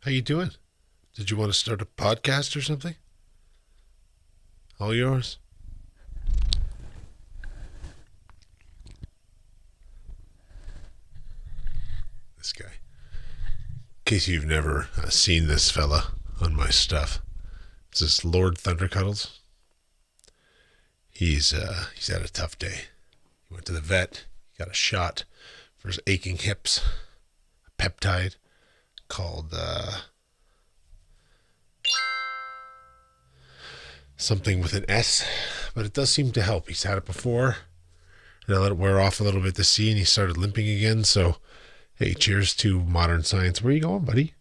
How you doing? Did you want to start a podcast or something? All yours? This guy. In case you've never seen this fella on my stuff, it's this Lord Thundercuddles. He's had a tough day. He went to the vet, got a shot for his aching hips, a peptide called something with an S, but it does seem to help. He's had it before, and I let it wear off a little bit to see, and he started limping again. So, hey, cheers to modern science. Where are you going, buddy?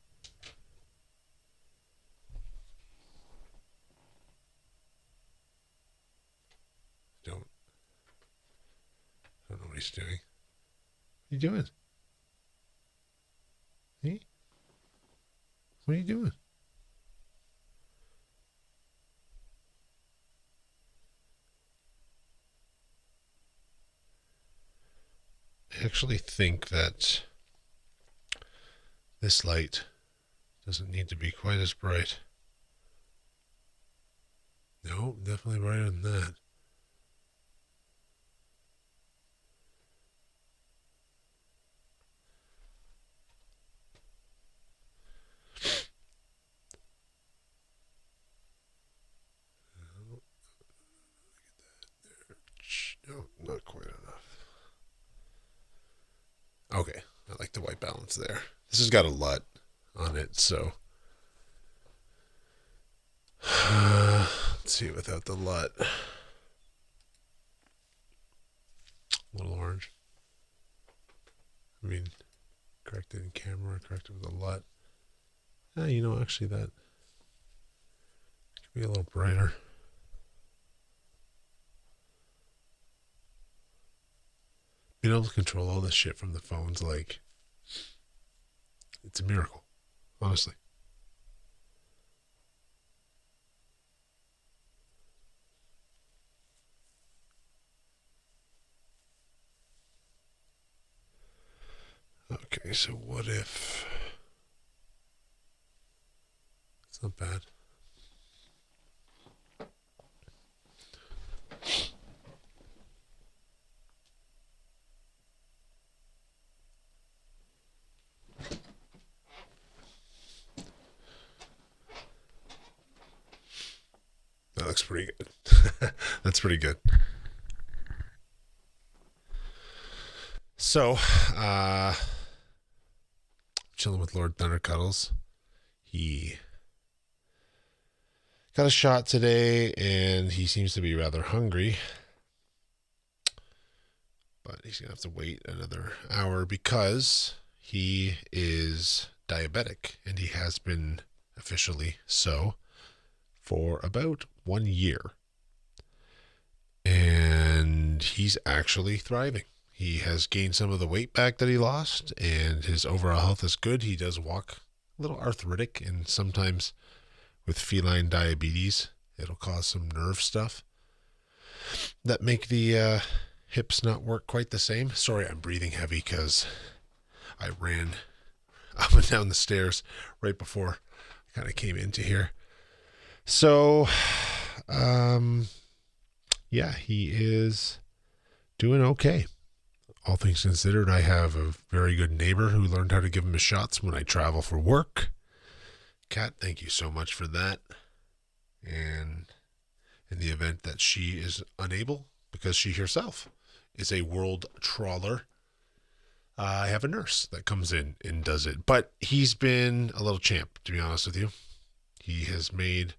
Don't don't know what he's doing. What are you doing? Hey, what are you doing? I actually think that this light doesn't need to be quite as bright. No, definitely brighter than that. No, not quite enough. Okay, I like the white balance there. This has got a LUT on it, so let's see without the LUT. A little orange. I mean, corrected in camera, corrected with a LUT. Actually, that could be a little brighter. Being able to control all this shit from the phone's like, it's a miracle, honestly. Okay, so what if it's not bad? That looks pretty good. That's pretty good. So, uh, chilling with Lord Thundercuddles. He got a shot today, and he seems to be rather hungry. But he's gonna have to wait another hour because he is diabetic, and he has been officially so for about 1 year. And he's actually thriving. He has gained some of the weight back that he lost, and his overall health is good. He does walk a little arthritic, and sometimes with feline diabetes, it'll cause some nerve stuff that make the hips not work quite the same. Sorry, I'm breathing heavy because I ran up and down the stairs right before I kind of came into here. So, um, yeah, he is doing okay. All things considered, I have a very good neighbor who learned how to give him his shots when I travel for work. Kat, thank you so much for that. And in the event that she is unable, because she herself is a world trawler, I have a nurse that comes in and does it. But he's been a little champ, to be honest with you. He has made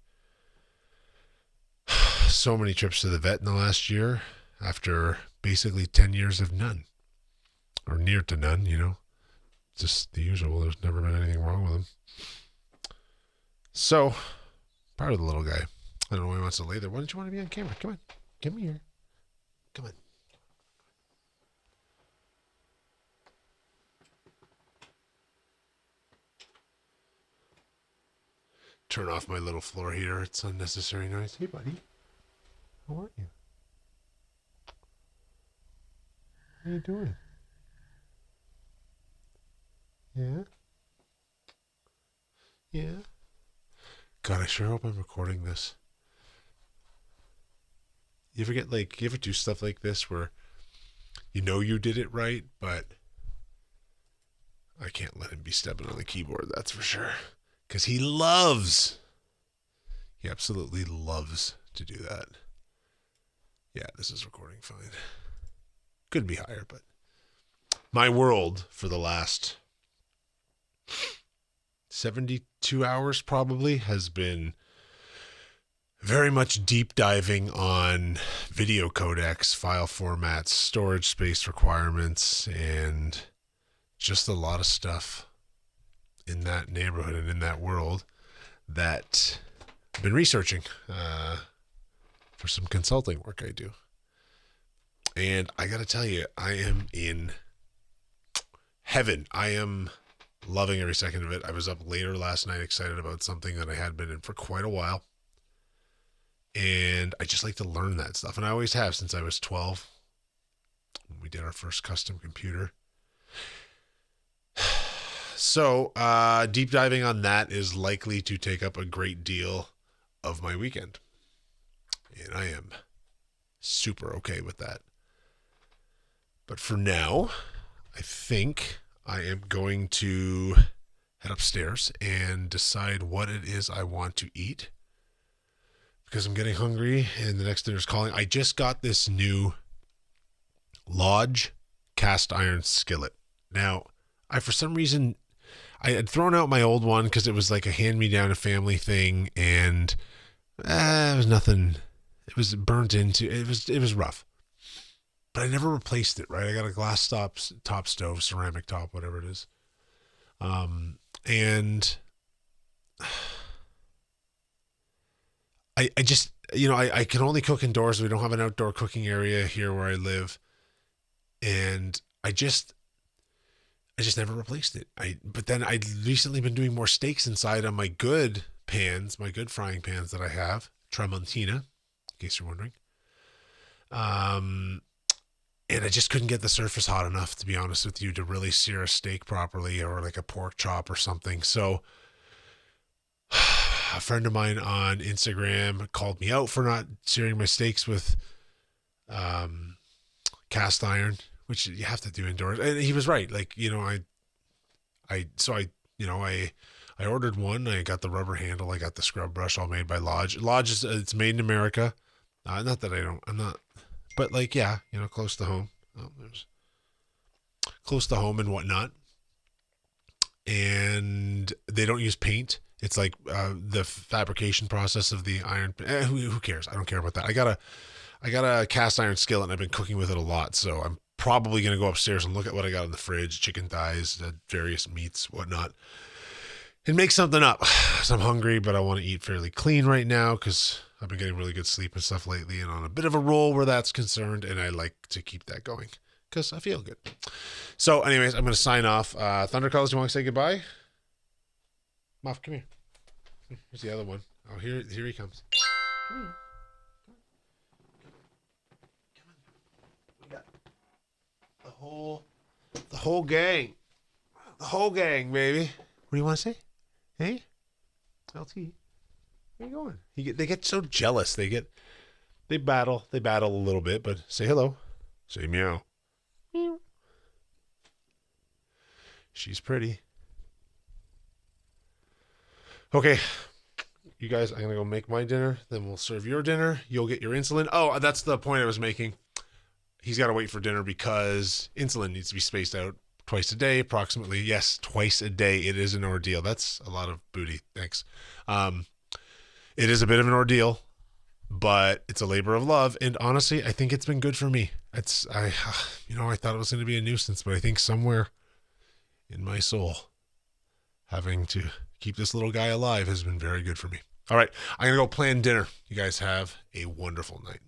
so many trips to the vet in the last year after basically 10 years of none, or near to none, just the usual. There's never been anything wrong with him. So, proud of the little guy. I don't know why he wants to lay there. Why don't you want to be on camera? Come on. Come here. Come on. Turn off my little floor heater. It's unnecessary noise. Hey, buddy. How are you? What are you doing? Yeah? God, I sure hope I'm recording this. You ever you ever do stuff like this where you know you did it right, but I can't let him be stepping on the keyboard, that's for sure. Because he absolutely loves to do that. Yeah, this is recording fine. Could be higher, but my world for the last 72 hours probably has been very much deep diving on video codecs, file formats, storage space requirements, and just a lot of stuff in that neighborhood and in that world that I've been researching for some consulting work I do. And I got to tell you, I am in heaven. I am loving every second of it. I was up later last night excited about something that I had been in for quite a while. And I just like to learn that stuff. And I always have since I was 12 when we did our first custom computer. So deep diving on that is likely to take up a great deal of my weekend. And I am super okay with that. But for now, I think I am going to head upstairs and decide what it is I want to eat. Because I'm getting hungry and the next dinner's calling. I just got this new Lodge cast iron skillet. Now, for some reason, I had thrown out my old one because it was like a hand-me-down, a family thing, and it was nothing. It was burnt into. It was rough, but I never replaced it. Right, I got a glass top stove, ceramic top, whatever it is, and I just, I can only cook indoors. We don't have an outdoor cooking area here where I live, and I just never replaced it. But then I'd recently been doing more steaks inside on my good pans, my good frying pans that I have, Tramontina, in case you're wondering. And I just couldn't get the surface hot enough, to be honest with you, to really sear a steak properly, or like a pork chop or something. So a friend of mine on Instagram called me out for not searing my steaks with cast iron, which you have to do indoors. And he was right. Like, I ordered one. I got the rubber handle. I got the scrub brush, all made by Lodge. Lodge is, it's made in America. Not that I'm not, but like, yeah, close to home. There's close to home and whatnot. And they don't use paint. It's like the fabrication process of the iron. Who cares? I don't care about that. I got a cast iron skillet and I've been cooking with it a lot. So I'm probably going to go upstairs and look at what I got in the fridge, chicken thighs, various meats, whatnot, and make something up. So I'm hungry, but I want to eat fairly clean right now because I've been getting really good sleep and stuff lately and on a bit of a roll where that's concerned. And I like to keep that going because I feel good. So anyways, I'm going to sign off. Thundercolors, you want to say goodbye? Muff, come here. Here's the other one. Oh, here he comes. Come here. Come on. We got the whole gang. The whole gang, baby. What do you want to say? Hey? LT. Where you going? They get so jealous. They battle a little bit, but say hello. Say meow. Meow. She's pretty. Okay, you guys, I'm going to go make my dinner. Then we'll serve your dinner. You'll get your insulin. Oh, that's the point I was making. He's got to wait for dinner because insulin needs to be spaced out twice a day, approximately. Yes, twice a day. It is an ordeal. That's a lot of booty. Thanks. It is a bit of an ordeal, but it's a labor of love. And honestly, I think it's been good for me. I thought it was going to be a nuisance, but I think somewhere in my soul, having to keep this little guy alive has been very good for me. All right, I'm going to go plan dinner. You guys have a wonderful night.